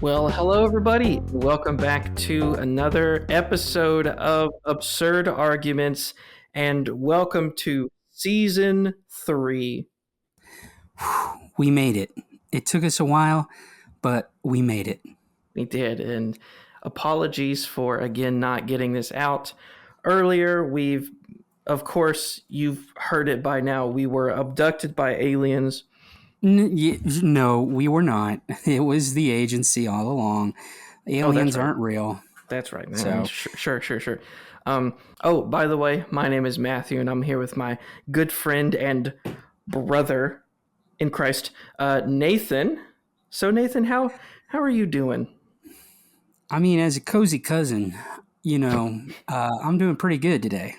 Well, hello, everybody. Welcome back to another episode of Absurd Arguments, and welcome to Season 3. We made it. It took us a while, but we made it. We did, and apologies for, again, not getting this out earlier. Of course, you've heard it by now. We were abducted by aliens. No, we were not. It was the agency all along. Aliens right. aren't real. That's right, man. So. Sure. By the way, my name is Matthew, and I'm here with my good friend and brother in Christ, Nathan. So, Nathan, how are you doing? I mean, as a cozy cousin, I'm doing pretty good today.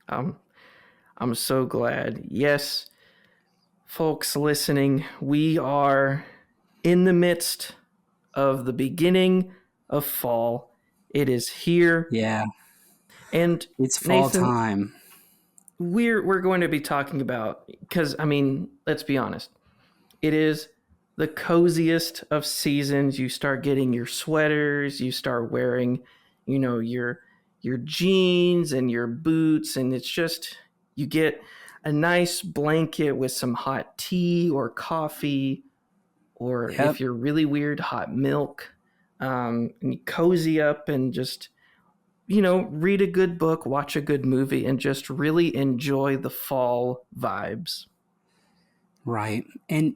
I'm so glad. Yes, folks listening, we are in the midst of the beginning of fall. It is here. Yeah. And it's fall Nathan, time. We're going to be talking about, because, I mean, let's be honest. It is the coziest of seasons. You start getting your sweaters, you start wearing, your jeans and your boots, and it's just, you get a nice blanket with some hot tea or coffee, or if you're really weird, hot milk, and you cozy up and just, read a good book, watch a good movie, and just really enjoy the fall vibes. Right. And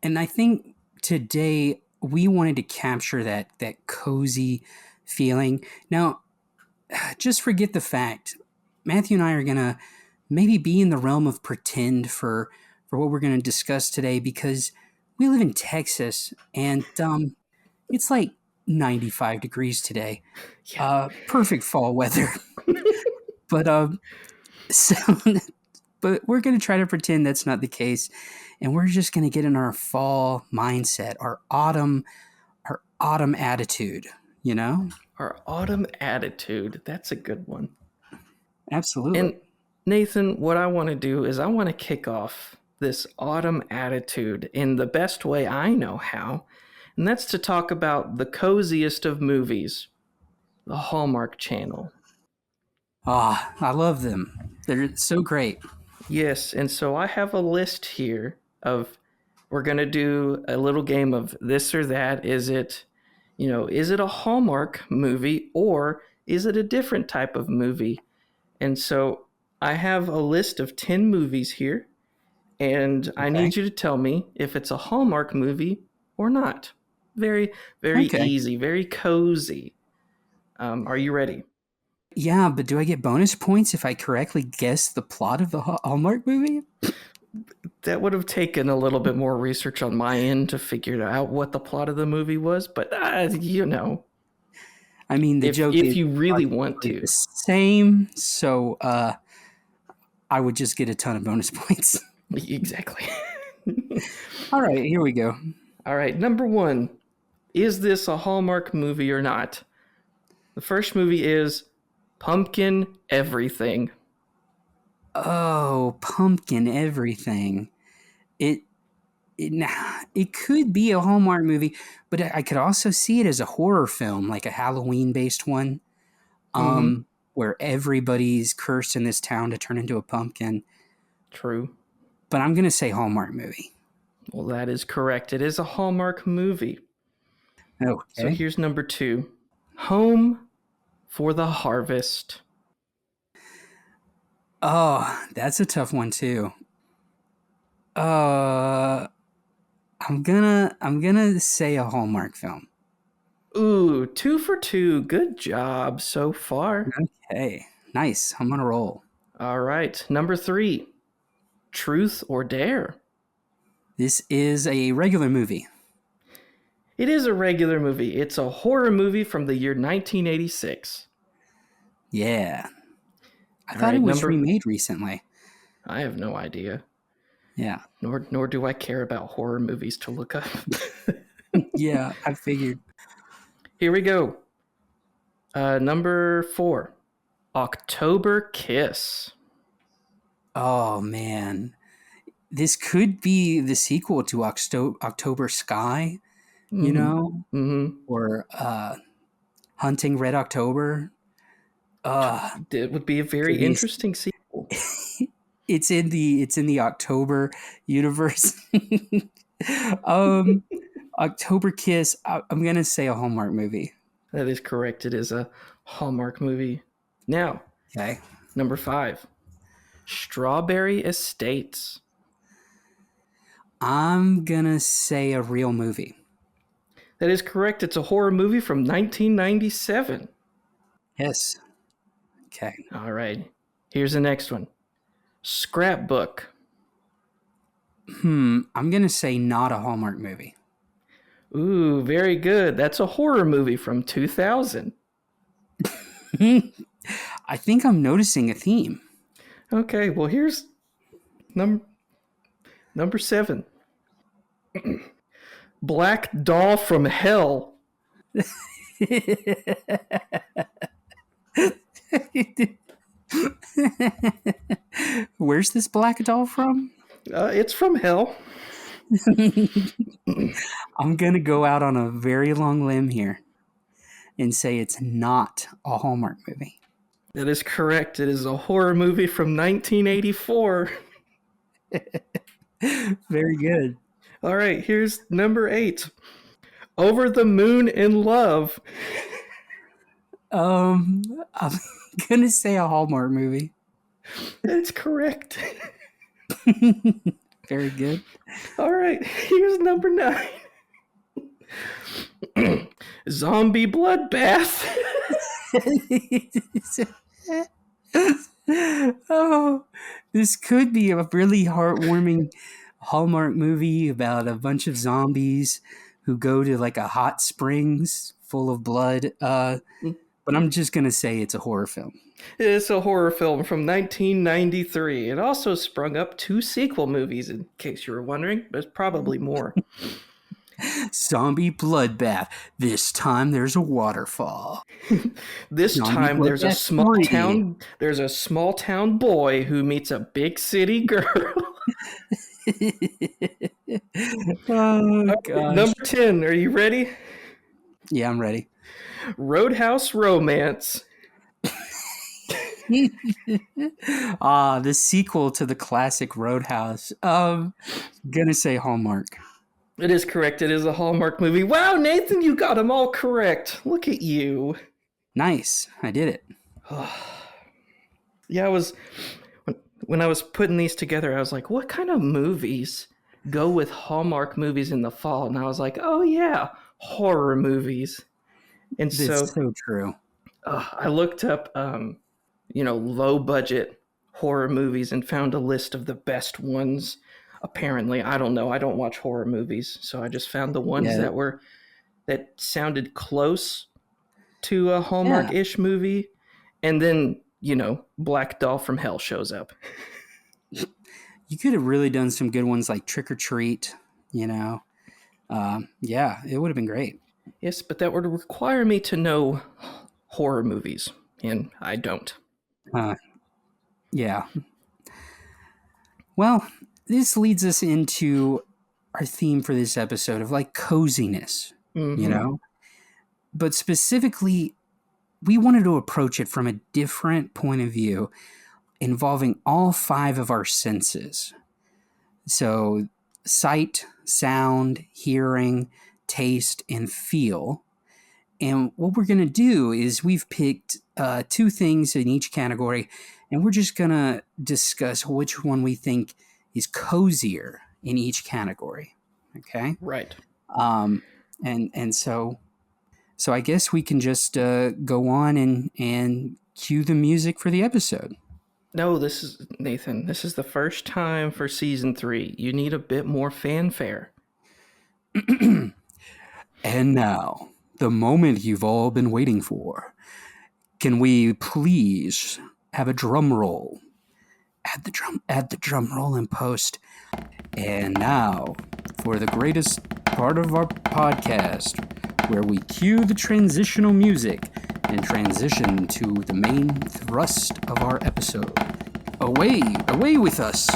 I think today we wanted to capture that cozy feeling. Now, just forget the fact, Matthew and I are going to maybe be in the realm of pretend for what we're going to discuss today, because we live in Texas and it's like 95 degrees today. Yeah. Perfect fall weather. But we're going to try to pretend that's not the case, and we're just going to get in our fall mindset, our autumn attitude, Our autumn attitude. That's a good one. Absolutely. And Nathan, what I want to do is I want to kick off this autumn attitude in the best way I know how, and that's to talk about the coziest of movies, the Hallmark Channel. I love them. They're so great. Yes, and so I have a list here of, we're going to do a little game of this or that. Is it a Hallmark movie, or is it a different type of movie? And so I have a list of 10 movies here, and okay. I need you to tell me if it's a Hallmark movie or not. Very, very easy, very cozy. Are you ready? Yeah, but do I get bonus points if I correctly guess the plot of the Hallmark movie? That would have taken a little bit more research on my end to figure out what the plot of the movie was, but I mean, the joke is, if you really want to, the same. So I would just get a ton of bonus points. Exactly. All right, here we go. All right, number 1. Is this a Hallmark movie or not? The first movie is Pumpkin Everything. Oh, Pumpkin Everything. It could be a Hallmark movie, but I could also see it as a horror film, like a Halloween-based one, where everybody's cursed in this town to turn into a pumpkin. True. But I'm going to say Hallmark movie. Well, that is correct. It is a Hallmark movie. Okay. So here's number 2. Home for the Harvest. Oh, that's a tough one too. I'm gonna say a Hallmark film. Ooh, 2 for 2. Good job so far. Okay, nice. I'm on a roll. All right, number 3. Truth or Dare. This is a regular movie. It is a regular movie. It's a horror movie from the year 1986. Yeah. I thought it was remade recently. I have no idea. Yeah. Nor do I care about horror movies to look up. Yeah, I figured. Here we go. Number 4. October Kiss. Oh, man. This could be the sequel to October Sky. you Mm-hmm. know, Mm-hmm. or Hunting Red October. Uh, It would be a very goodness, interesting sequel. it's in the October universe. um, October Kiss. I'm gonna say a Hallmark movie. That is correct. It is a Hallmark movie. Now, Okay. number 5, Strawberry Estates. I'm gonna say a real movie. That is correct. It's a horror movie from 1997. Yes. Okay. All right. Here's the next one. Scrapbook. I'm gonna say not a Hallmark movie. Ooh, very good. That's a horror movie from 2000. I think I'm noticing a theme. Okay, well here's number 7. Black Doll from Hell. Where's this black doll from? It's from Hell. I'm gonna go out on a very long limb here and say it's not a Hallmark movie. That is correct. It is a horror movie from 1984. Very good. All right, here's number 8. Over the Moon in Love. I'm gonna say a Hallmark movie. That's correct. Very good. All right, here's number 9. Zombie Bloodbath. Oh, this could be a really heartwarming Hallmark movie about a bunch of zombies who go to like a hot springs full of blood. But I'm just gonna say it's a horror film. It's a horror film from 1993. It also sprung up 2 sequel movies, in case you were wondering. There's probably more. Zombie bloodbath. This time there's a waterfall. This Zombie time there's a Bloodbath small 3. town. There's a small town boy who meets a big city girl. Oh gosh. Number 10. Are you ready? Yeah, I'm ready. Roadhouse Romance. The sequel to the classic Roadhouse. Gonna say Hallmark. It is correct. It is a Hallmark movie. Wow, Nathan, you got them all correct. Look at you. Nice. I did it. Yeah, when I was putting these together, I was like, what kind of movies go with Hallmark movies in the fall? And I was like, oh yeah, horror movies. And It's so true. I looked up, low budget horror movies and found a list of the best ones. Apparently, I don't know. I don't watch horror movies, so I just found the ones that sounded close to a Hallmark-ish movie, and then Black Doll from Hell shows up. You could have really done some good ones like Trick or Treat. Yeah, it would have been great. Yes, but that would require me to know horror movies, and I don't. Yeah. Well, this leads us into our theme for this episode of like coziness, But specifically, we wanted to approach it from a different point of view involving all 5 of our senses. So, sight, sound, hearing, taste, and feel. And what we're going to do is we've picked 2 things in each category, and we're just going to discuss which one we think is cozier in each category. Okay? Right. And so I guess we can just go on and cue the music for the episode. No, Nathan. This is the first time for season 3. You need a bit more fanfare. And now, the moment you've all been waiting for. Can we please have a drum roll? Add the drum roll in post. And now, for the greatest part of our podcast, where we cue the transitional music and transition to the main thrust of our episode. Away with us.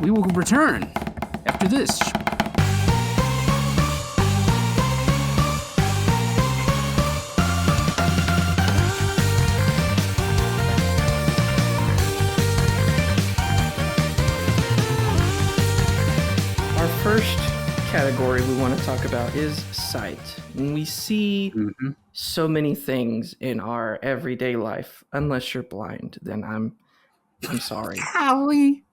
We will return after this. category we want to talk about is sight. And we see Mm-hmm. so many things in our everyday life. Unless you're blind, then I'm sorry. Howie,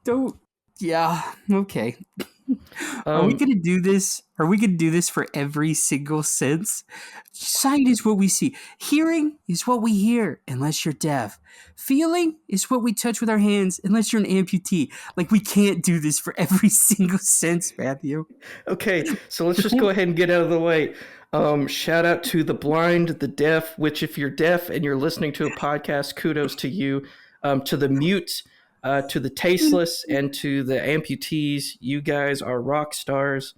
don't. Yeah. Okay. Are we Um, gonna do this? Are we gonna do this for every single sense? Sight is what we see. Hearing is what we hear, unless you're deaf. Feeling is what we touch with our hands, unless you're an amputee. Like, we can't do this for every single sense, Matthew. okay, so let's just go ahead and get out of the way. Shout out to the blind, the deaf, which if you're deaf and you're listening to a podcast, kudos to you. To the mute, to the tasteless, and to the amputees, you guys are rock stars.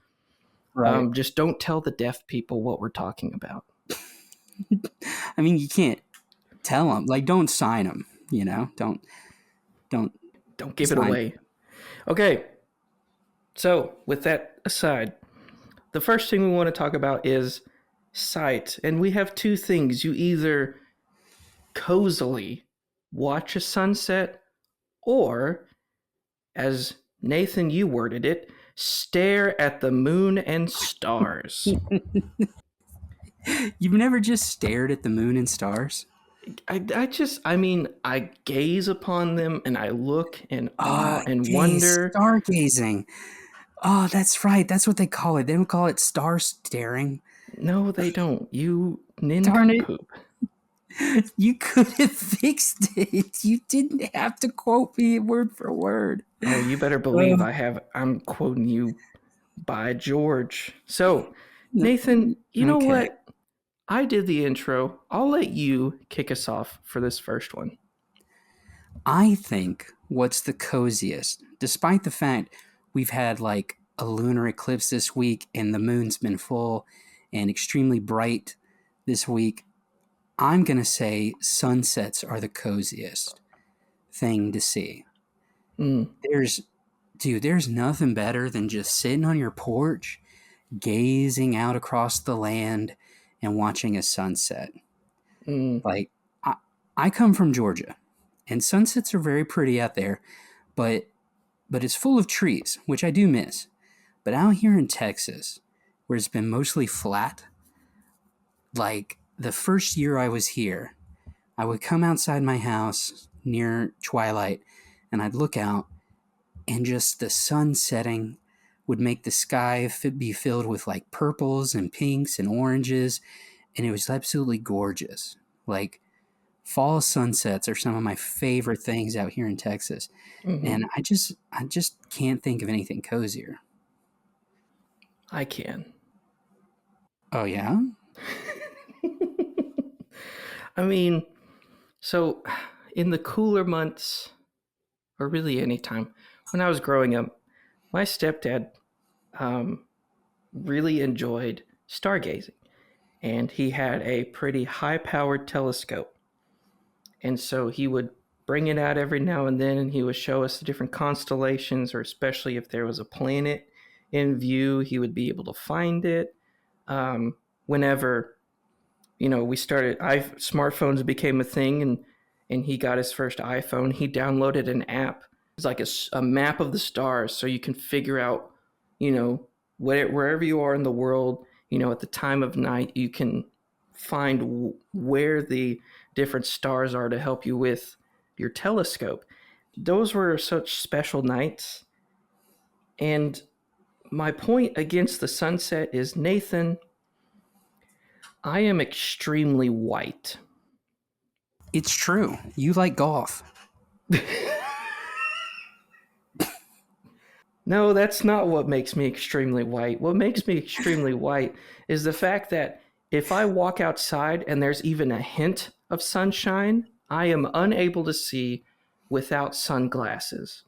Right. Just don't tell the deaf people what we're talking about. I mean, you can't tell them. Like, don't sign them. You know, don't Don't give it sign. away. Okay, so with that aside, the first thing we want to talk about is sight. And we have two things. You either cozily watch a sunset, or, as Nathan, you worded it, stare at the moon and stars. You've never just stared at the moon and stars? I gaze upon them and I look in Ah, awe and gaze, wonder. stargazing. Oh, that's right. That's what they call it. They don't call it star staring. No, they don't. You Darn it. nincompoop. You could have fixed it. You didn't have to quote me word for word. Oh, you better believe I'm quoting you by George. So, Nathan, you know Okay. what? I did the intro. I'll let you kick us off for this first one. I think what's the coziest, despite the fact we've had like a lunar eclipse this week and the moon's been full and extremely bright this week, I'm going to say sunsets are the coziest thing to see. Mm, There's nothing better than just sitting on your porch, gazing out across the land and watching a sunset. mm, Like, I come from Georgia, and sunsets are very pretty out there, but it's full of trees, which I do miss. But out here in Texas, where it's been mostly flat, like the first year I was here, I would come outside my house near twilight and I'd look out, and just the sun setting would make the sky be filled with like purples and pinks and oranges, and it was absolutely gorgeous. Like, fall sunsets are some of my favorite things out here in Texas, mm-hmm. and I just can't think of anything cozier. I can. Oh yeah. I mean, so in the cooler months, or really any time, when I was growing up, my stepdad really enjoyed stargazing. And he had a pretty high powered telescope. And so he would bring it out every now and then and he would show us the different constellations, or especially if there was a planet in view, he would be able to find it. Whenever, we started, smartphones became a thing, and he got his first iPhone, he downloaded an app. It's like a map of the stars, so you can figure out, wherever you are in the world, at the time of night, you can find where the different stars are to help you with your telescope. Those were such special nights. And my point against the sunset is, Nathan, I am extremely white. It's true. You like golf. No, that's not what makes me extremely white. What makes me extremely white is the fact that if I walk outside and there's even a hint of sunshine, I am unable to see without sunglasses.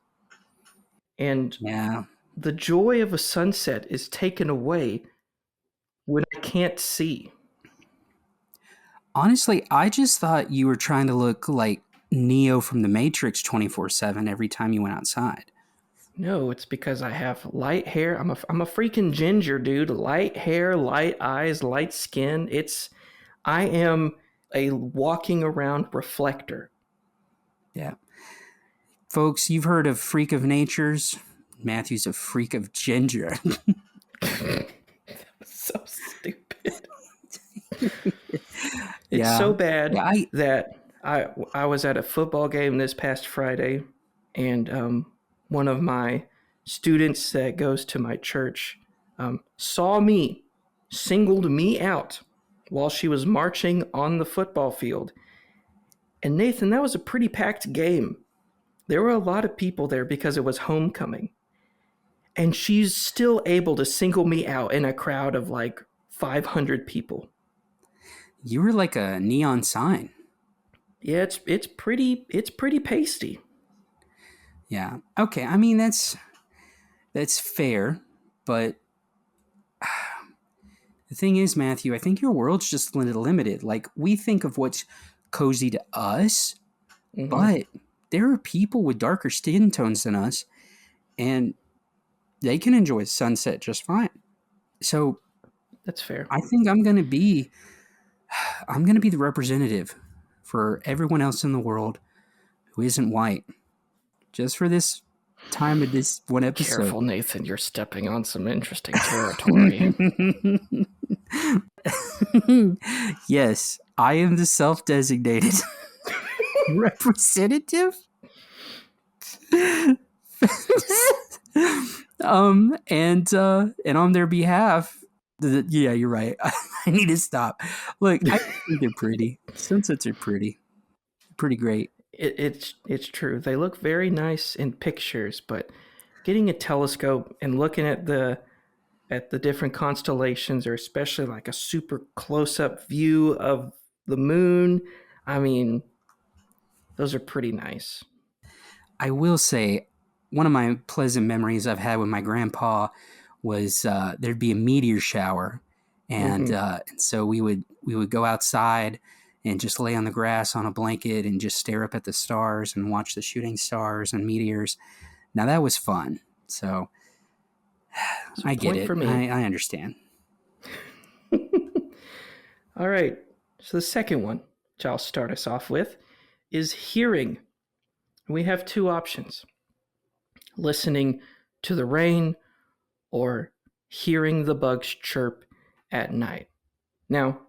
And Yeah. the joy of a sunset is taken away when I can't see. Honestly, I just thought you were trying to look like Neo from the Matrix 24/7 every time you went outside. No, it's because I have light hair. I'm a freaking ginger, dude. Light hair, light eyes, light skin. I am a walking around reflector. Yeah. Folks, you've heard of freak of natures. Matthew's a freak of ginger. So stupid. It's Yeah. so bad Yeah. I that I was at a football game this past Friday, and one of my students that goes to my church saw me, singled me out while she was marching on the football field. And Nathan, that was a pretty packed game. There were a lot of people there because it was homecoming. And she's still able to single me out in a crowd of like 500 people. You were like a neon sign. Yeah, it's pretty pasty. Yeah. Okay. I mean, that's fair, but the thing is, Matthew, I think your world's just limited. Like, we think of what's cozy to us, Hmm. but there are people with darker skin tones than us, and they can enjoy sunset just fine. So That's fair. I think I'm gonna be the representative for everyone else in the world who isn't white, just for this time of this one episode. Careful, Nathan. You're stepping on some interesting territory. Yes, I am the self-designated representative. And on their behalf, yeah, you're right. I need to stop. Look, I think they're pretty. Sunsets are pretty great. It's true. They look very nice in pictures, but getting a telescope and looking at the different constellations, or especially like a super close up view of the moon, I mean, those are pretty nice. I will say, one of my pleasant memories I've had with my grandpa was there'd be a meteor shower, and Hmm. and so we would go outside and just lay on the grass on a blanket and just stare up at the stars and watch the shooting stars and meteors. Now that was fun. So It's a I get point it. for me. I understand. All right. So the second one, which I'll start us off with, is hearing. We have two options: listening to the rain or hearing the bugs chirp at night. Now,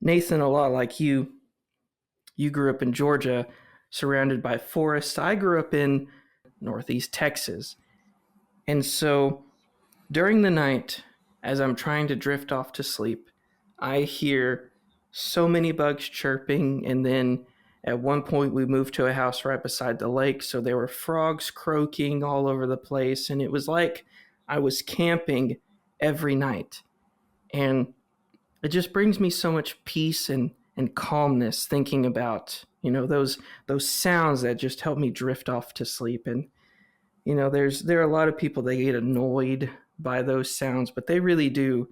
Nathan, a lot like you grew up in Georgia surrounded by forests. I grew up in Northeast Texas. And so during the night, as I'm trying to drift off to sleep, I hear so many bugs chirping. And then at one point, we moved to a house right beside the lake. So there were frogs croaking all over the place. And it was like I was camping every night. And it just brings me so much peace and calmness thinking about those sounds that just help me drift off to sleep. And there are a lot of people that get annoyed by those sounds, but they really do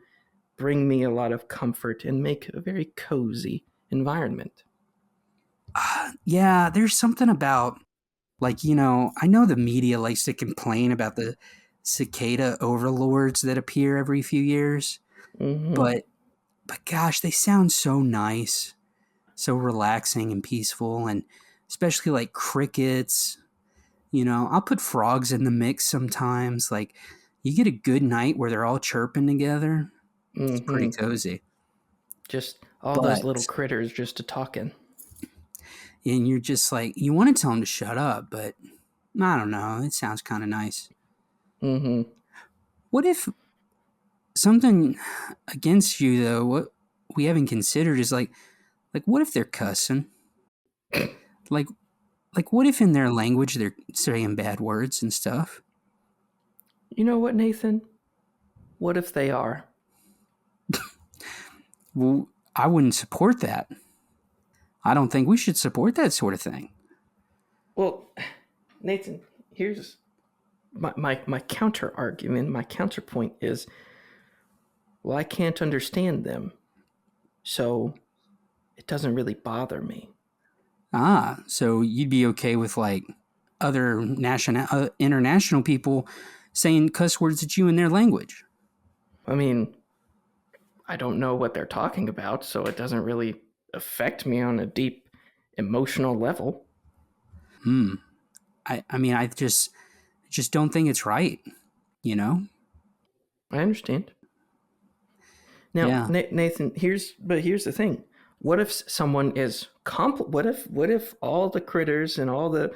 bring me a lot of comfort and make a very cozy environment. Yeah, there's something about, like, I know the media likes to complain about the cicada overlords that appear every few years, Hmm. but gosh, they sound so nice, so relaxing and peaceful, and especially like crickets. I'll put frogs in the mix sometimes. Like, you get a good night where they're all chirping together. It's pretty Hmm. cozy. Just all those But little critters just a talking. and you're just like, you want to tell them to shut up, but I don't know. It sounds kind of nice. Hmm. What if something against you though? What we haven't considered is like what if they're cussing? Like like what if in their language they're saying bad words and stuff? You know what, Nathan? What if they are? Well, I wouldn't support that. I don't think we should support that sort of thing. Well, Nathan, here's my counter argument. My counterpoint is, well, I can't understand them, so it doesn't really bother me. Ah, so you'd be okay with like other national international people saying cuss words at you in their language? I mean, I don't know what they're talking about, so it doesn't really affect me on a deep emotional level. Hmm. I mean, I just don't think it's right. You know. I understand. Now, Yeah. Nathan, here's the thing. What if someone is what if all the critters and all the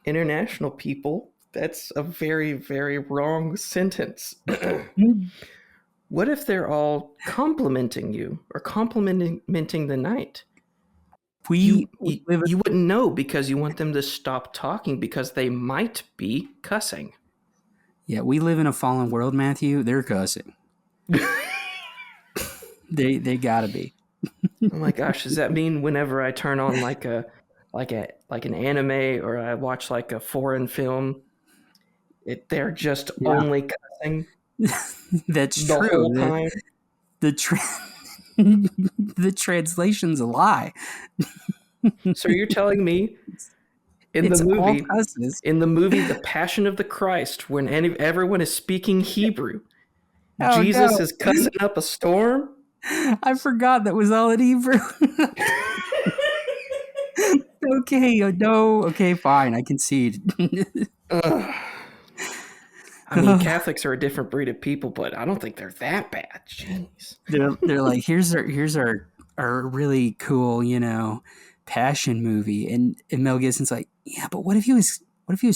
international people, that's a very, very wrong sentence. What if they're all complimenting you or complimenting the night? We, You, we you live you wouldn't know because you want them to stop talking because they might be cussing. Yeah, we live in a fallen world, Matthew. They're cussing. They gotta be. Oh my gosh, does that mean whenever I turn on like an anime or I watch like a foreign film, they're just Yeah, only cussing that's the true. whole time? The the translation's a lie. So you're telling me in the It's all movie cusses. The Passion of the Christ, when everyone is speaking Hebrew, Oh Jesus no, is cussing up a storm? I forgot that was all in Hebrew. Okay, no, okay, fine, I concede. Ugh. I mean, Catholics are a different breed of people, but I don't think they're that bad. Jeez. They're like, here's our really cool, passion movie, and Mel Gibson's like, yeah, but what if he was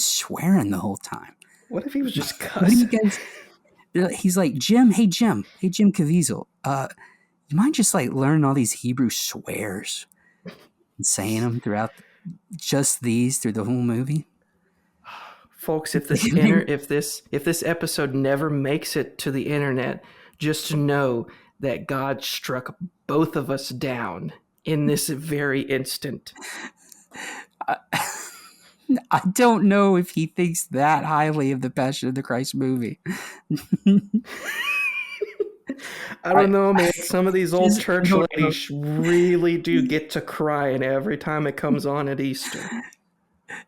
swearing the whole time? What if he was just What do you cussing? guys? He's like, Jim Caviezel, you mind just like learning all these Hebrew swears and saying them just these through the whole movie? Folks, if this episode never makes it to the internet, just to know that God struck both of us down in this very instant. I don't know if he thinks that highly of the Passion of the Christ movie. I I don't know, man. Some of these old I church don't know. ladies really do get to crying every time it comes on at Easter.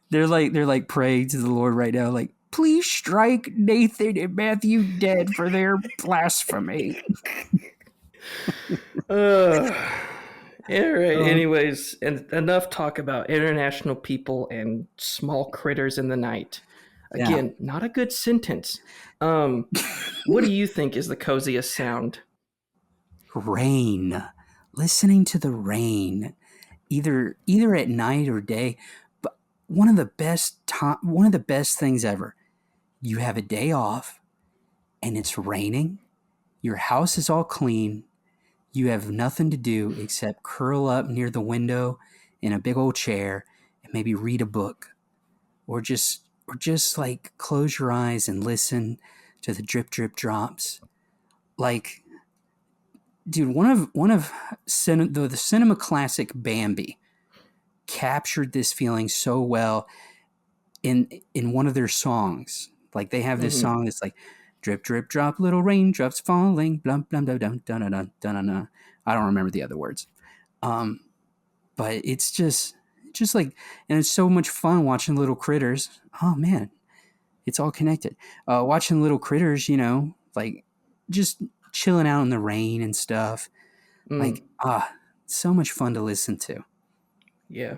They're like praying to the Lord right now, like, please strike Nathan and Matthew dead for their blasphemy. Uh, all right. Um, Anyways, and enough talk about international people and small critters in the night. yeah. Again, not a good sentence. What do you think is the coziest sound? Rain. Listening to the rain, either at night or day. But one of the best things ever. You have a day off and it's raining. Your house is all clean. You have nothing to do except curl up near the window in a big old chair and maybe read a book, or just like close your eyes and listen to the drip drip drops. Like, dude, the cinema classic Bambi captured this feeling so well in one of their songs. Like, they have this Mm-hmm. song that's like, drip drip drop, little raindrops falling, blum blum dum dum dun dun dun dun. I don't remember the other words. Um, but it's just like, and it's so much fun watching little critters. Oh man, it's all connected. Watching little critters, like just chilling out in the rain and stuff. Mm, Like, so much fun to listen to. yeah.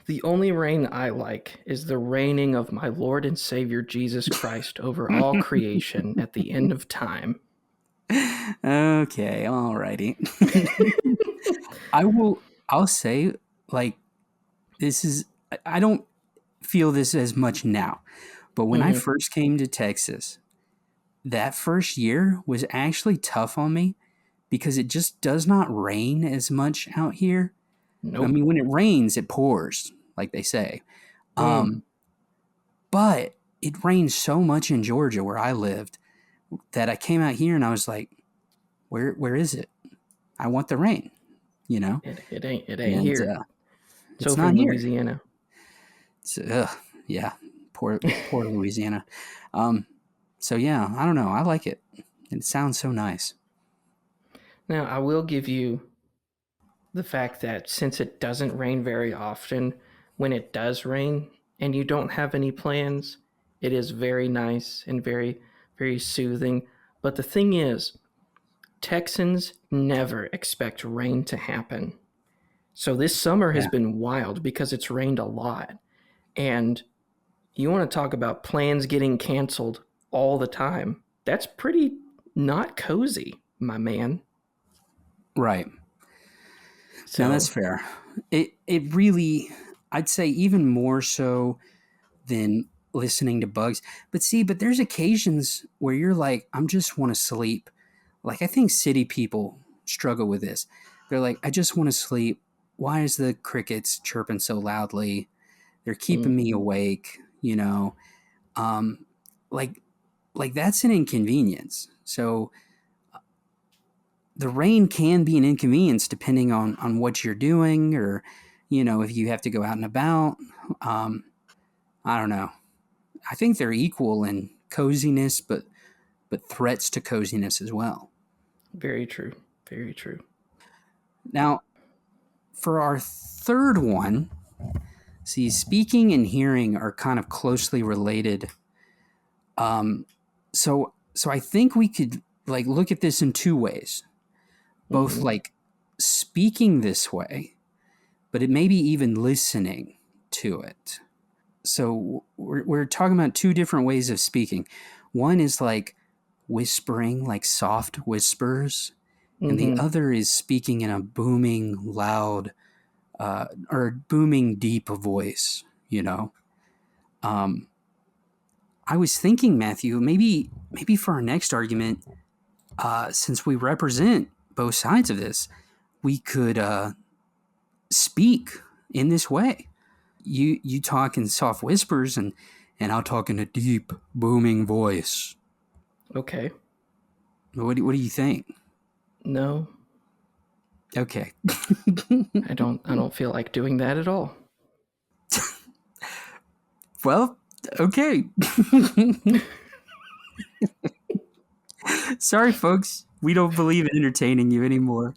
The only rain I like is the reigning of my Lord and Savior Jesus Christ over all creation at the end of time. Okay, alrighty. I'll say, like, this is, I don't feel this as much now, but when I Mm-hmm. first came to Texas, that first year was actually tough on me because it just does not rain as much out here. I Nope. mean, when it rains, it pours, like they say. Mm. Um, but it rained so much in Georgia where I lived that I came out here and I was like, where is it? I want the rain, you know? It ain't And here. It's it's over not in here. Louisiana. Yeah, poor Louisiana. Um, so yeah, I don't know. I like it. It sounds so nice. Now, I will give you the fact that since it doesn't rain very often, when it does rain and you don't have any plans, it is very nice and very, very soothing. But the thing is, Texans never expect rain to happen. So this summer has Yeah. been wild because it's rained a lot. And you want to talk about plans getting canceled all the time. that's pretty not cozy, my man. Right. Now that's So, fair. It really, I'd say even more so than listening to bugs. But there's occasions where you're like, I'm just want to sleep. Like I think city people struggle with this. They're like, I just want to sleep. Why is the crickets chirping so loudly? They're keeping mm, me awake, you know. Um like like that's an inconvenience. So the rain can be an inconvenience depending on what you're doing, or if you have to go out and about. um I don't know. I think they're equal in coziness, but threats to coziness as well. very true. Very true. Now, for our third one, see, speaking and hearing are kind of closely related. So I think we could like look at this in two ways, both Mm-hmm. like speaking this way, but it may be even listening to it. So we're talking about two different ways of speaking. One is like whispering, like soft whispers, and the Mm-hmm. other is speaking in a booming, loud, or booming, deep voice. You know, um, I was thinking, Matthew, maybe for our next argument, since we represent both sides of this, we could speak in this way. You talk in soft whispers, and I'll talk in a deep, booming voice. Okay. What do you think? No, Okay. I don't feel like doing that at all. Well, okay. Sorry, folks. We don't believe in entertaining you anymore.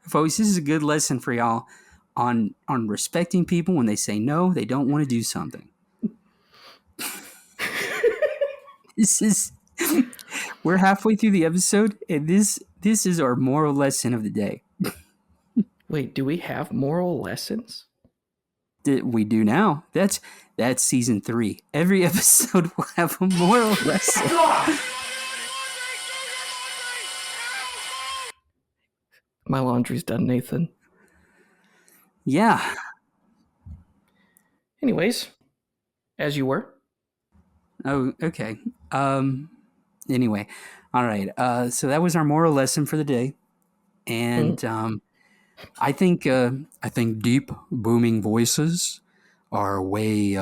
Folks, this is a good lesson for y'all on respecting people when they say no, they don't want to do something. This is we're halfway through the episode, and this is our moral lesson of the day. Wait, do we have moral lessons? That we do now. That's season 3. Every episode will have a moral lesson. My laundry's done, Nathan. Yeah. Anyways, as you were. Oh, okay. Um. Anyway, all right. So that was our moral lesson for the day, Mm, and I think deep booming voices are way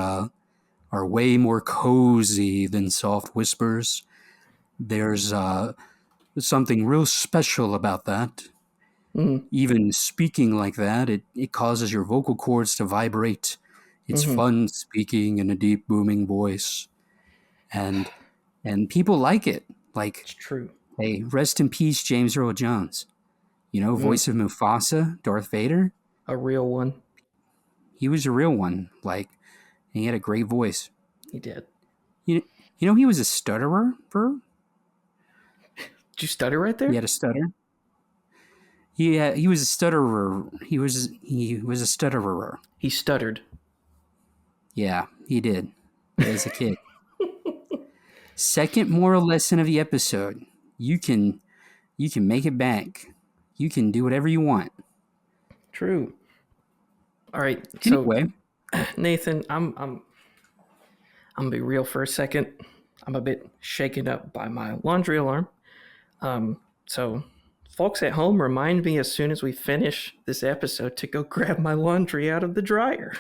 more cozy than soft whispers. There's something real special about that. mm, Even speaking like that, it causes your vocal cords to vibrate. It's mm-hmm. fun speaking in a deep booming voice, and and people like it. Like, It's true. hey, rest in peace, James Earl Jones. Mm, Voice of Mufasa, Darth Vader. a real one. He was a real one. Like, he had a great voice. He did. You, he was a stutterer, bro. Did you stutter right He there? had a stutter. He was a stutterer. He was a stutterer. He stuttered. Yeah, he did as a kid. Second moral lesson of the episode: you can make it back. You can do whatever you want. True. All right. So, Anyway, Nathan, I'm gonna be real for a second. I'm a bit shaken up by my laundry alarm. So folks at home, remind me as soon as we finish this episode to go grab my laundry out of the dryer,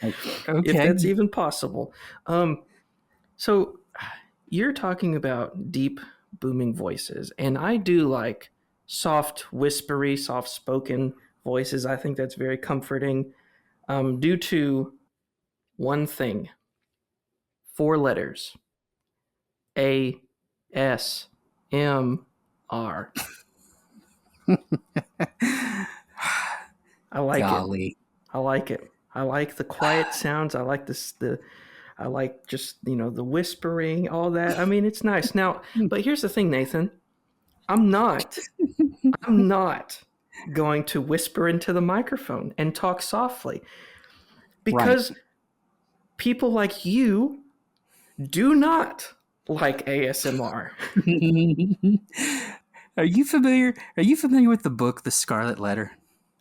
if okay, that's even possible. So you're talking about deep booming voices, and I do like soft, whispery, soft spoken voices. I think that's very comforting, due to one thing: 4 letters. ASMR. I like it. golly, I like it. I like the quiet sounds. I like I like just, the whispering, all that. I mean, it's nice. Now, but here's the thing, Nathan. I'm not I'm not going to whisper into the microphone and talk softly right, because people like you do not like ASMR. Are you familiar? Are you familiar with the book, The Scarlet Letter?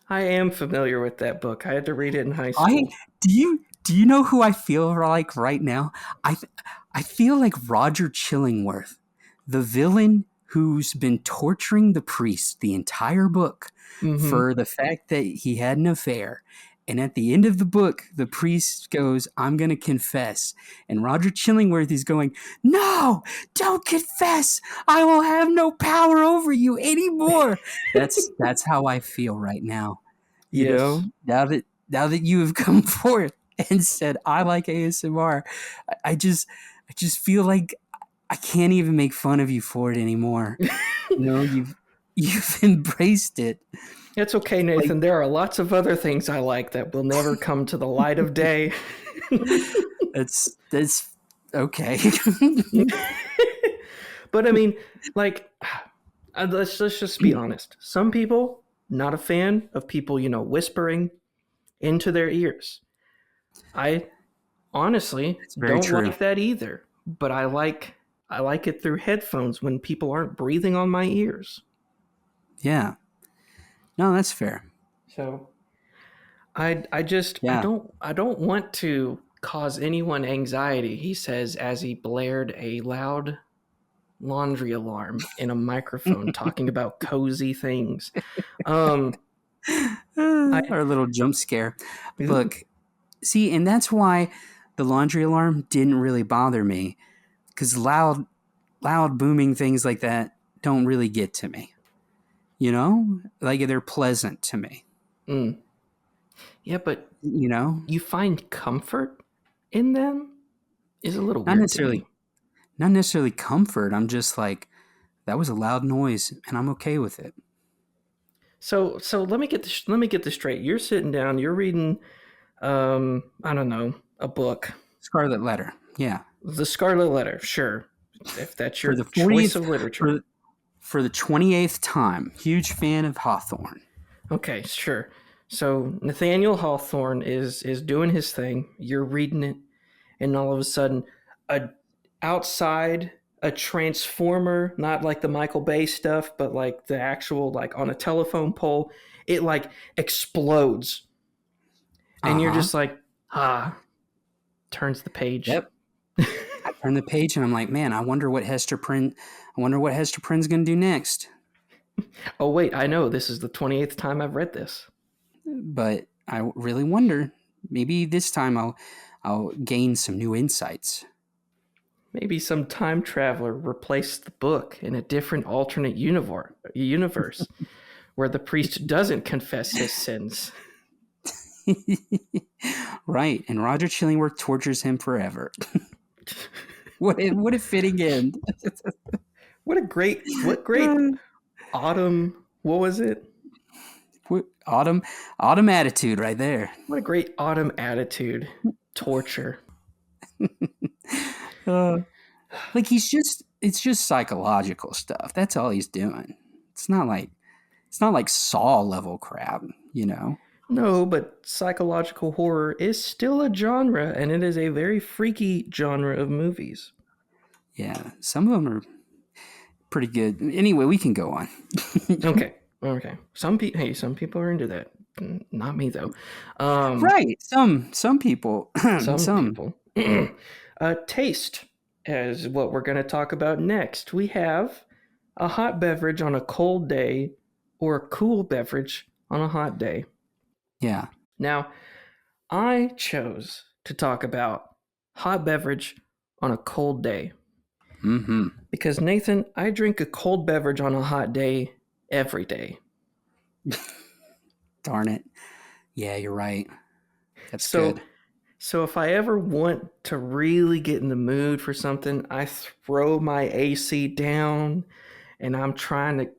I am familiar with that book. I had to read it in high I school. do you know who I feel like right now? I I feel like Roger Chillingworth, the villain who's been torturing the priest the entire book Mm-hmm. for the fact that he had an affair. And at the end of the book, the priest goes, "I'm going to confess." And Roger Chillingworth is going, "No, don't confess. I will have no power over you anymore." That's how I feel right now. You know, Yes. now that you have come forth and said I like ASMR, I just feel like I can't even make fun of you for it anymore. You know, you've embraced it. It's okay, Like Nathan. There are lots of other things I like that will never come to the light of day. that's okay. But I mean, like, let's just be honest. Some people not a fan of people, whispering into their ears. I honestly It's very don't true. like that either. But I like it through headphones when people aren't breathing on my ears. Yeah. No, that's fair. So I Yeah. don't want to cause anyone anxiety, he says as he blared a loud laundry alarm in a microphone talking about cozy things. Um I Our little jump scare. Look, see, and that's why the laundry alarm didn't really bother me because loud booming things like that don't really get to me. You know, like they're pleasant to me. mm, yeah, but You know, you find comfort in them is a little not weird to me. necessarily not necessarily comfort. I'm just like that was a loud noise, and I'm okay with it. So let me get this straight. You're sitting down, you're reading I don't know, a book. Scarlet Letter, yeah, The Scarlet Letter, sure. If that's for your the choice 40th of literature. for for the 28th time. Huge fan of Hawthorne. Okay, sure. So Nathaniel Hawthorne is doing his thing. You're reading it, and all of a sudden, a outside a transformer, not like the Michael Bay stuff, but like the actual like on a telephone pole, it like explodes, Uh and you're huh. just like, ah, turns the page. Yep. I turn the page and I'm like, man, I wonder what Hester Prynne's gonna do next. Oh wait, I know this is the 28th time I've read this. But I really wonder. Maybe this time I'll gain some new insights. Maybe some time traveler replaced the book in a different alternate universe where the priest doesn't confess his sins. Right, and Roger Chillingworth tortures him forever. What a fitting end. What great autumn, what was it? autumn autumn attitude right there. What a great autumn attitude. Torture. Uh, like it's just psychological stuff. That's all he's doing. It's not like it's not like Saw level crap, you know. No, but psychological horror is still a genre, and it is a very freaky genre of movies. Yeah, some of them are pretty good. Anyway, we can go on. Okay, okay. Some people are into that. Not me though. Um, Right. Some people some some people. Taste is what we're going to talk about next. We have a hot beverage on a cold day or a cool beverage on a hot day. yeah. Now, I chose to talk about hot beverage on a cold day Mhm. because, Nathan, I drink a cold beverage on a hot day every day. Darn it. Yeah, you're right. That's So, good. so if I ever want to really get in the mood for something, I throw my AC down and I'm trying to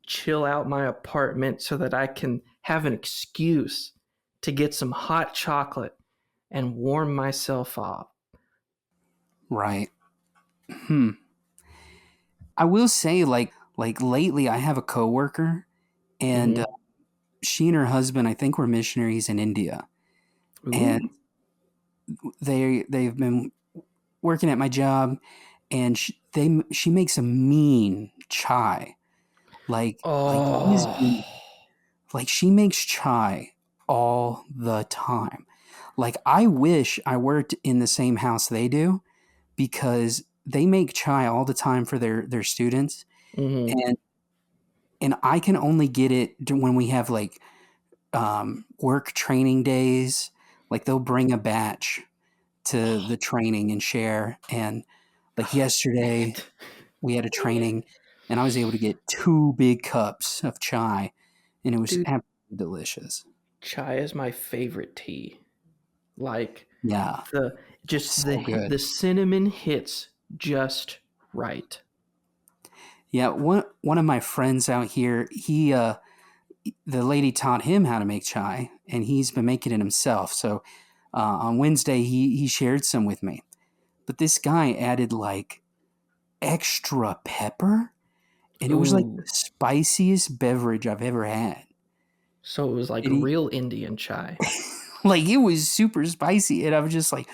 chill out my apartment so that I can have an excuse to get some hot chocolate and warm myself up. Right. Hmm. I will say like lately I have a coworker and Mm-hmm. she and her husband I think were missionaries in India and Ooh. they've been working at my job, and she makes a mean chai. Like it is Oh, like she makes chai all the time. Like I wish I worked in the same house they do because they make chai all the time for their students, hmm. and I can only get it when we have like work training days. Like they'll bring a batch to the training and share. And like Oh, yesterday, man. we had a training, and I was able to get 2 big cups of chai, and it was Dude, absolutely delicious. chai is my favorite tea. Like Yeah, the just so good. the cinnamon hits just right. Yeah, one of my friends out here, the lady taught him how to make chai, and he's been making it himself. So on Wednesday, he shared some with me. But this guy added like extra pepper, and it was like the Ooh, spiciest beverage I've ever had. so it was like And he, real Indian chai. like it was super spicy, and I was just like,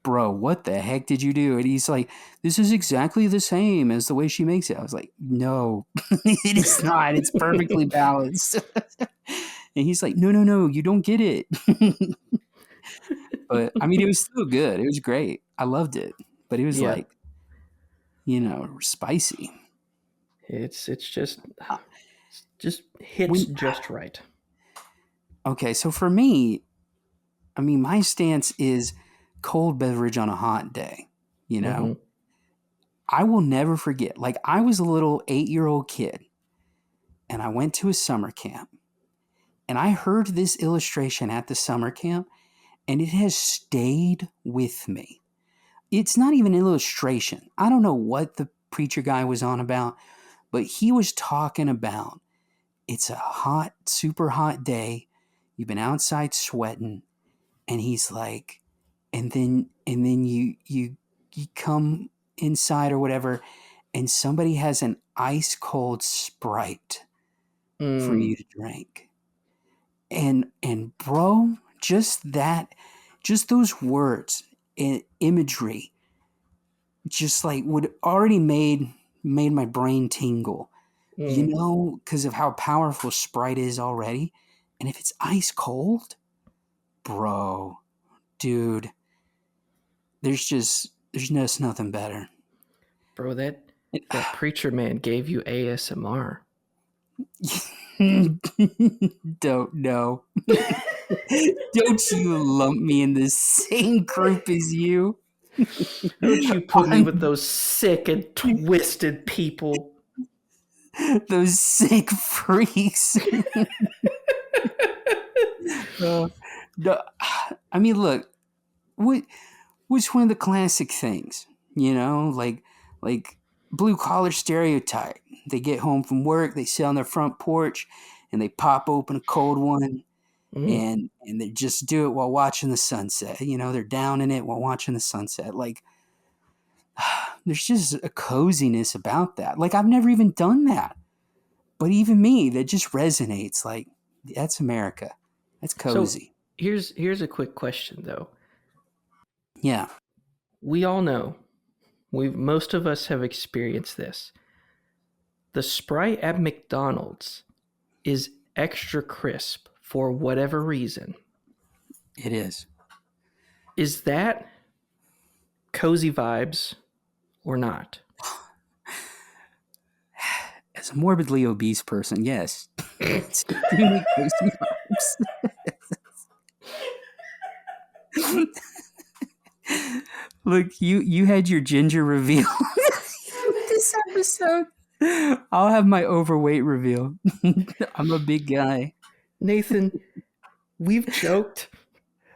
"Bro, what the heck did you do?" And he's like, "This is exactly the same as the way she makes it." I was like, "No, it is not. It's perfectly balanced." And he's like, "No, no, no, you don't get it." But I mean, it was still good. It was great. I loved it, but it was Yeah, like, spicy. it's Uh, just hits When just right. okay, so for me, I mean, my stance is cold beverage on a hot day. You know, Hmm. I will never forget. Like, I was a little 8-year-old kid, and I went to a summer camp, and I heard this illustration at the summer camp, and it has stayed with me. It's not even an illustration. I don't know what the preacher guy was on about, but he was talking about it's a hot, super hot day. You've been outside sweating, and he's like, and then you come inside or whatever, and somebody has an ice cold Sprite for Mm, you to drink. And bro, just those words and imagery just like would already made my brain tingle, mm. because of how powerful Sprite is already. And if it's ice cold, bro, dude, there's just nothing better. Bro, It, that preacher man gave you ASMR. don't know. Don't you lump me in the same group as you. Don't you put me with I'm those sick and twisted people. those sick freaks. uh, no, I mean, look, what what's one of the classic things? Like blue collar stereotype. They get home from work, they sit on their front porch, and they pop open a cold one, Mm. and they just do it while watching the sunset. They're down in it while watching the sunset. Like there's just a coziness about that. Like I've never even done that, but even me, that just resonates. Like that's America. That's So cozy. here's a quick question though. Yeah, We all know, most of us have experienced this. The Sprite at McDonald's is extra crisp for whatever reason. it is. Is that cozy vibes or not? As a morbidly obese person, yes, it's extremely cozy vibes. Look, you had your ginger reveal this episode. I'll have my overweight reveal. I'm a big guy. Nathan, we've joked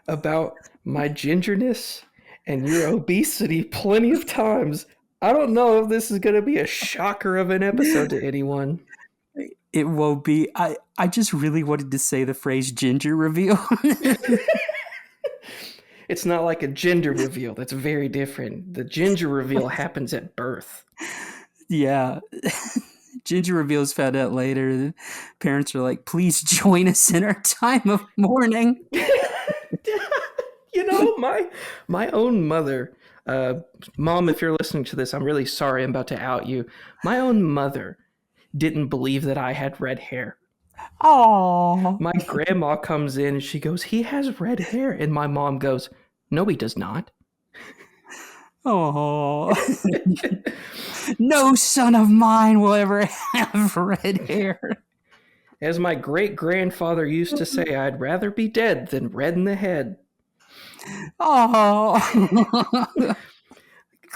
about my gingerness and your obesity plenty of times. I don't know if this is going to be a shocker of an episode to anyone. It won't be. I just really wanted to say the phrase ginger reveal. It's not like a gender reveal. That's very different. The ginger reveal happens at birth. Yeah. Ginger reveals found out later. The parents are like, please join us in our time of mourning. My own mother, Uh, Mom, if you're listening to this, I'm really sorry. I'm about to out you. My own mother didn't believe that I had red hair. Oh, My grandma comes in and she goes, "He has red hair." And my mom goes, "No, he does not." oh. No son of mine will ever have red hair. As my great grandfather used to say, I'd rather be dead than red in the head. Oh,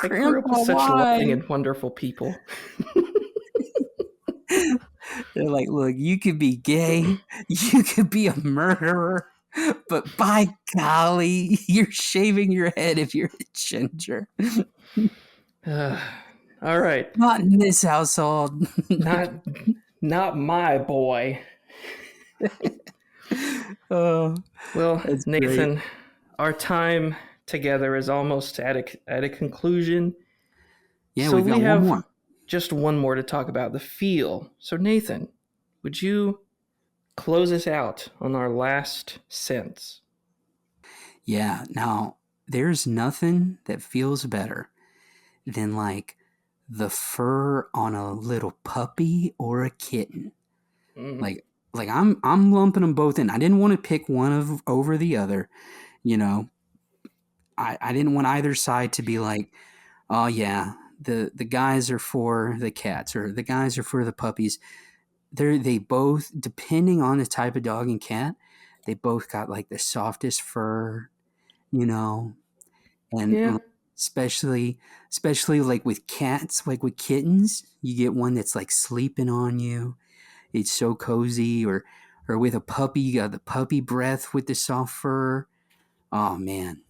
I grew up with Grandpa, such loving why? and wonderful people. They're like, look, you could be gay, you could be a murderer, but by golly, you're shaving your head if you're a ginger. All right. Not in this household. Not not my boy. Oh, Well, that's great. Nathan, our time together is almost at a conclusion. Yeah, So we've we got one have more. just one more to talk about, the feel. So Nathan, would you close us out on our last sense? Yeah, now there's nothing that feels better than like the fur on a little puppy or a kitten. Mm, Like I'm lumping them both in. I didn't want to pick one of over the other, you know. I didn't want either side to be like, oh yeah, the guys are for the cats or the guys are for the puppies. They both, depending on the type of dog and cat, they both got like the softest fur, you know, and yeah. especially like with cats, like with kittens, you get one that's like sleeping on you. It's so cozy, or with a puppy, you got the puppy breath with the soft fur. Oh man.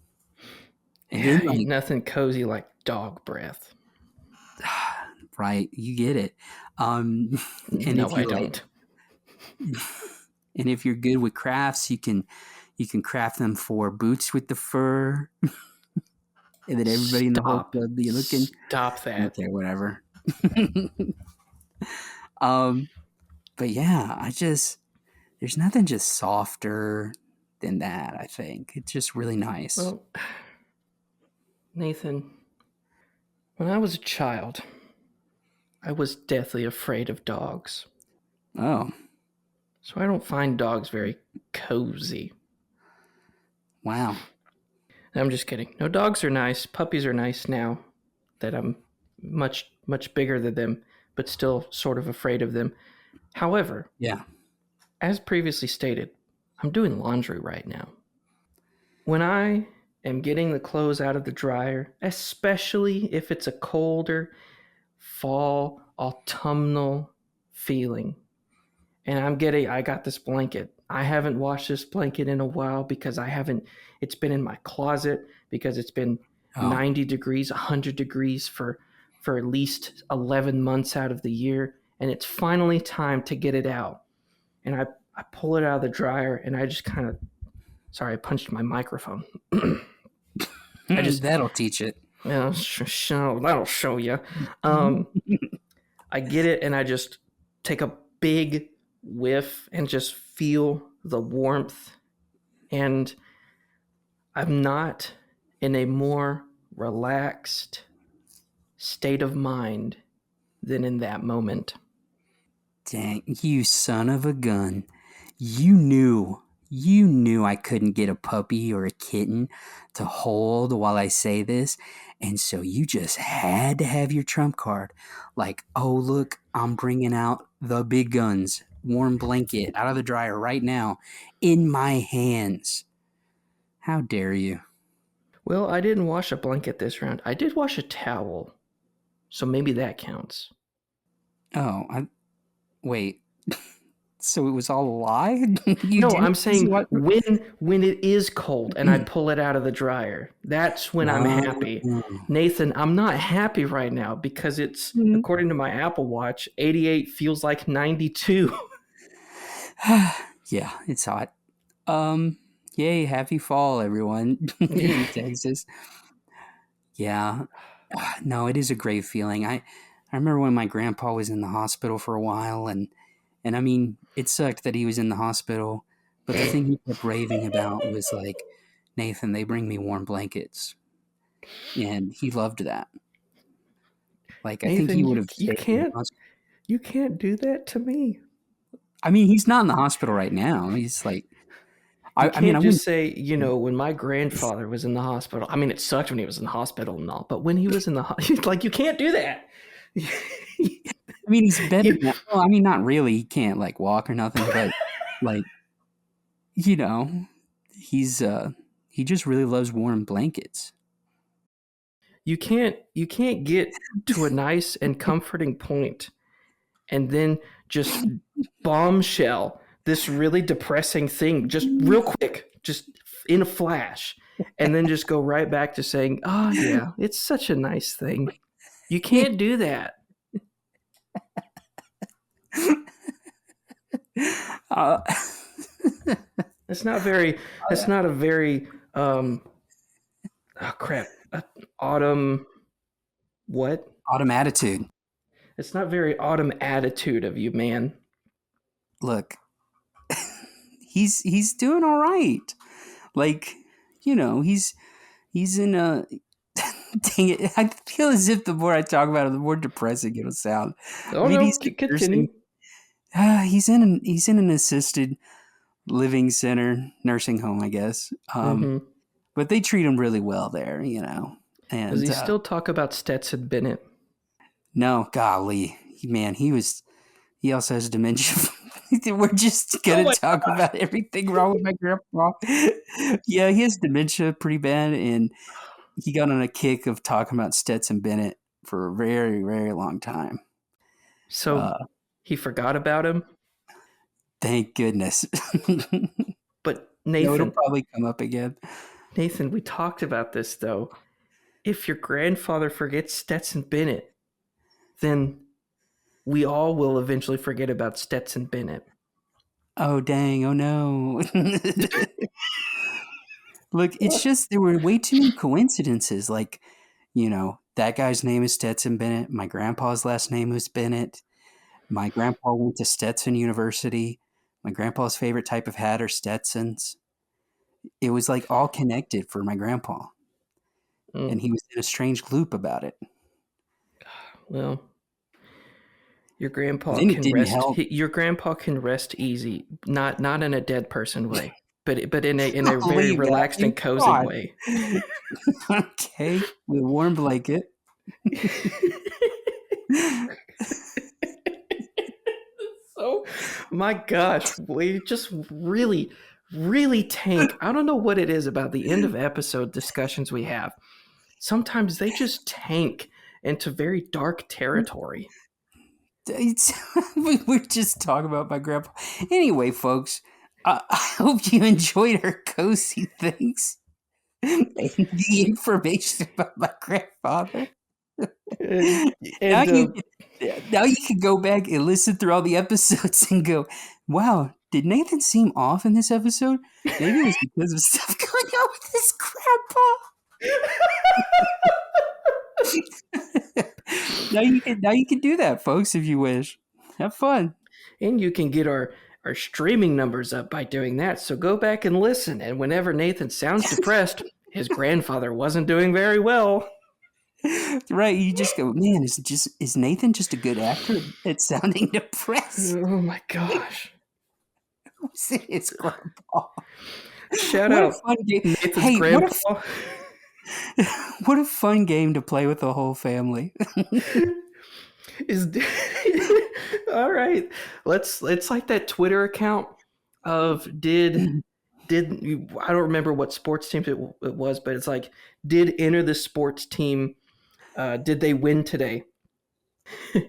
And then Yeah, ain't like nothing cozy like dog breath. right, you get it. Um and No, if I you like don't. and if you're good with crafts, you can craft them for boots with the fur, and then everybody in the whole Stop. club be looking. Stop that. Okay, whatever. um but yeah, there's nothing just softer than that, I think. It's just really nice. Well, Nathan, when I was a child, I was deathly afraid of dogs. Oh, So I don't find dogs very cozy. wow. I'm just kidding. No, dogs are nice. Puppies are nice now that I'm much bigger than them, but still sort of afraid of them. However, Yeah. as previously stated, I'm doing laundry right now. When I am getting the clothes out of the dryer, especially if it's a colder fall autumnal feeling, and I got this blanket. I haven't washed this blanket in a while because it's been in my closet because it's been Oh, 90 degrees, 100 degrees for at least 11 months out of the year, and it's finally time to get it out. And I pull it out of the dryer and I just kind of, sorry, I punched my microphone. I just, that'll teach it. that'll show you. Um, I get it and I just take a big whiff and just feel the warmth. And I'm not in a more relaxed state of mind than in that moment. Dang, you son of a gun. You knew I couldn't get a puppy or a kitten to hold while I say this. And so you just had to have your trump card. Like, oh, look, I'm bringing out the big guns, warm blanket out of the dryer right now in my hands. How dare you? Well, I didn't wash a blanket this round. I did wash a towel, so maybe that counts. Oh, wait. So it was all a lie? You No, didn't I'm use saying what? when it is cold and I pull it out of the dryer, that's when I'm happy. Oh. Nathan, I'm not happy right now because it's, according to my Apple Watch, 88 feels like 92. Yeah, it's hot. Um, Yay, happy fall, everyone in Texas. Yeah, no, it is a great feeling. I remember when my grandpa was in the hospital for a while, and I mean, it sucked that he was in the hospital, but the thing he kept raving about was like, Nathan, they bring me warm blankets. and he loved that. Like, I think Nathan, he would have you stayed in the can't hospital. you can't do that to me. I mean, he's not in the hospital right now. He's like, You I mean, I can't just wouldn't. say, when my grandfather was in the hospital. I mean, it sucked when he was in the hospital and all, but when he was in the like, you can't do that. I mean, he's better You- now. Well, I mean, not really. He can't like walk or nothing, but like, you know, he's he just really loves warm blankets. you can't get to a nice and comforting point and then just bombshell this really depressing thing just real quick, just in a flash, and then just go right back to saying, "Oh yeah, it's such a nice thing." You can't do that. uh, It's not very. It's not a very. Oh crap. Autumn. What? autumn attitude. It's not very autumn attitude of you, man. Look, he's doing all right. Like, he's in a. Dang it! I feel as if the more I talk about it, the more depressing it'll sound. Oh I mean, no, he's continue. nursing. He's in an assisted living center, nursing home, I guess. Mm-hmm. But they treat him really well there, Does And he still talk about Stetson Bennett? no, golly, man, he also has dementia. We're just Oh gonna my talk gosh. about everything wrong with my grandpa. Yeah, he has dementia pretty bad, and he got on a kick of talking about Stetson Bennett for a very, very long time. So Uh, he forgot about him. thank goodness. But No, it'll Nathan, probably come up again. Nathan, we talked about this though. If your grandfather forgets Stetson Bennett, then we all will eventually forget about Stetson Bennett. Oh dang! Oh no! Look, it's just there were way too many coincidences. Like, that guy's name is Stetson Bennett. My grandpa's last name was Bennett. My grandpa went to Stetson University. My grandpa's favorite type of hat are Stetsons. It was like all connected for my grandpa, Mm, and he was in a strange loop about it. well, your grandpa Then it can didn't rest. help. Your grandpa can rest easy, not in a dead person way, but in a very Golly, relaxed Matthew, and come cozy on. way. Okay, with a warm blanket. So, my gosh, we just really, really tank. I don't know what it is about the end of episode discussions we have. Sometimes they just tank into very dark territory. We're just talking about my grandpa. Anyway, folks, I hope you enjoyed our cozy things and the information about my grandfather. And, now and you now you can go back and listen through all the episodes and go, "Wow, did Nathan seem off in this episode? Maybe it was because of stuff going on with his grandpa." Now you can do that, folks, if you wish. Have fun. and you can get our streaming numbers up by doing that. So go back and listen. And whenever Nathan sounds depressed, his grandfather wasn't doing very well. Right, you just go, man. Is Nathan just a good actor at sounding depressed? Oh my gosh. It's grandpa. Shout What a out fun game! Nathan's Hey, grandpa. what a fun game to play with the whole family. Is all right. Let's like that Twitter account of did I don't remember what sports team it was, but it's like did enter the sports team. Did they win today?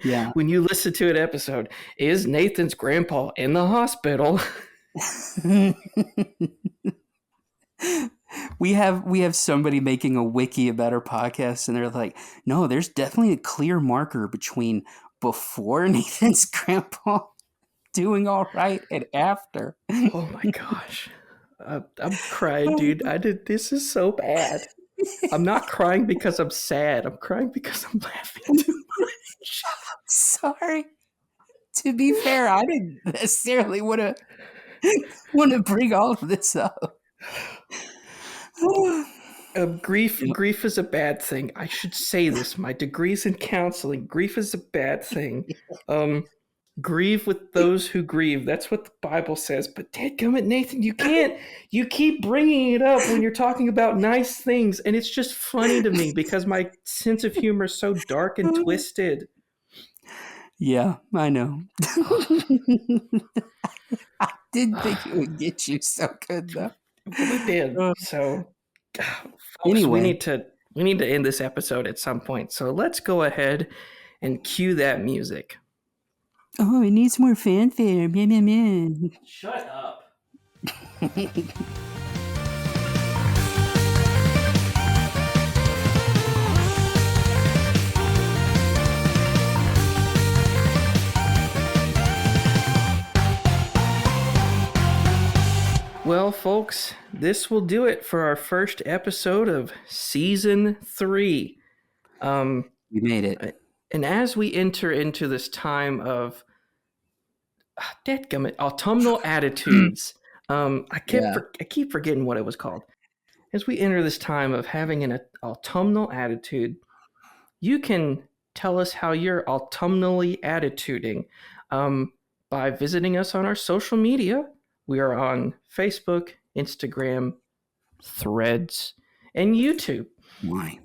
Yeah. When you listen to an episode, is Nathan's grandpa in the hospital? we have somebody making a wiki about our podcast, and they're like, no, there's definitely a clear marker between before Nathan's grandpa doing all right and after. Oh my gosh. I'm crying, dude. I did. This is so bad. I'm not crying because I'm sad. I'm crying because I'm laughing too much. Sorry. To be fair, I didn't necessarily want to bring all of this up. Yep. Grief is a bad thing. I should say this. My degree's in counseling. Grief is a bad thing. Um, Grieve with those who grieve. That's what the Bible says. But dadgummit, Nathan, you can't. You keep bringing it up when you're talking about nice things, and it's just funny to me because my sense of humor is so dark and twisted. Yeah, I know. I didn't think it would get you so good though. Well, it did. Uh, So, folks, anyway, we need to end this episode at some point. So let's go ahead and cue that music. oh, it needs more fanfare. Meh, meh, meh. Shut up. Well, folks, this will do it for our first episode of season 3. We made it. And as we enter into this time of dadgummit, autumnal attitudes, Yeah. I keep forgetting what it was called. As we enter this time of having an autumnal attitude, you can tell us how you're autumnally attituding by visiting us on our social media. We are on Facebook, Instagram, Threads, and YouTube. Why?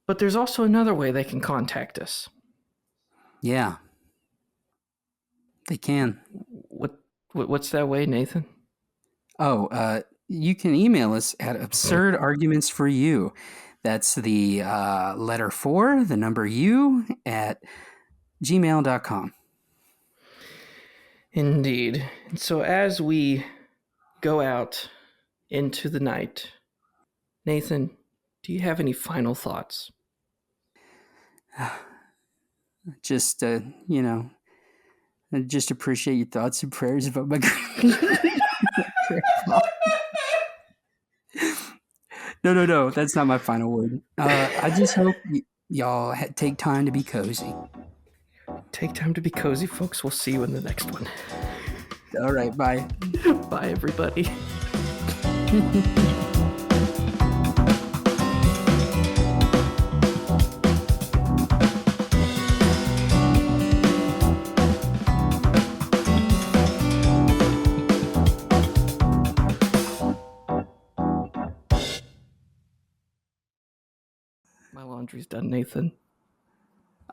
But there's also another way they can contact us. Yeah. They can. What's that way, Nathan? Oh, you can email us at absurdargumentsforyou. That's the letter 4, the number U, at gmail.com. Indeed. And so as we go out into the night, Nathan, do you have any final thoughts? Just, I just appreciate your thoughts and prayers about my No. That's not my final word. I just hope y'all take time to be cozy. Take time to be cozy, folks. We'll see you in the next one. All right. Bye. Bye, everybody. My laundry's done, Nathan.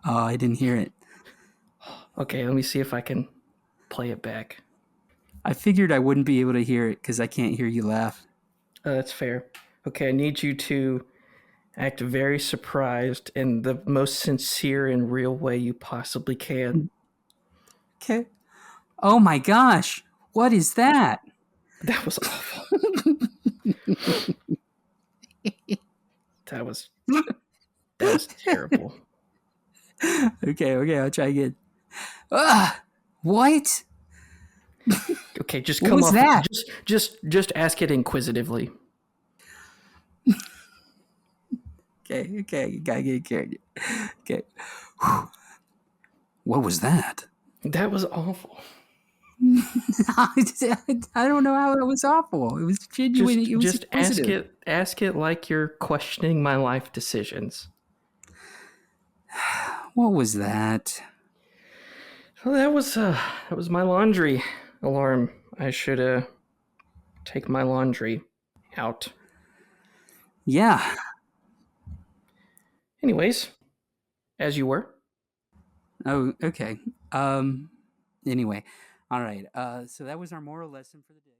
Oh, I didn't hear it. Okay, let me see if I can play it back. I figured I wouldn't be able to hear it because I can't hear you laugh. That's fair. Okay, I need you to act very surprised in the most sincere and real way you possibly can. Okay. Oh my gosh. What is that? That was awful. That was terrible. Okay, I'll try again. What? Okay, just What come was off. that? Just ask it inquisitively. Okay, gotta get carried. Okay. What was that? That was awful. I don't know how it was awful. It was genuine. It was Just inquisitive. ask it like you're questioning my life decisions. What was that? Well, that was my laundry alarm. I should take my laundry out. Yeah. Anyways, as you were. Oh, okay. Anyway. All right. So that was our moral lesson for the day.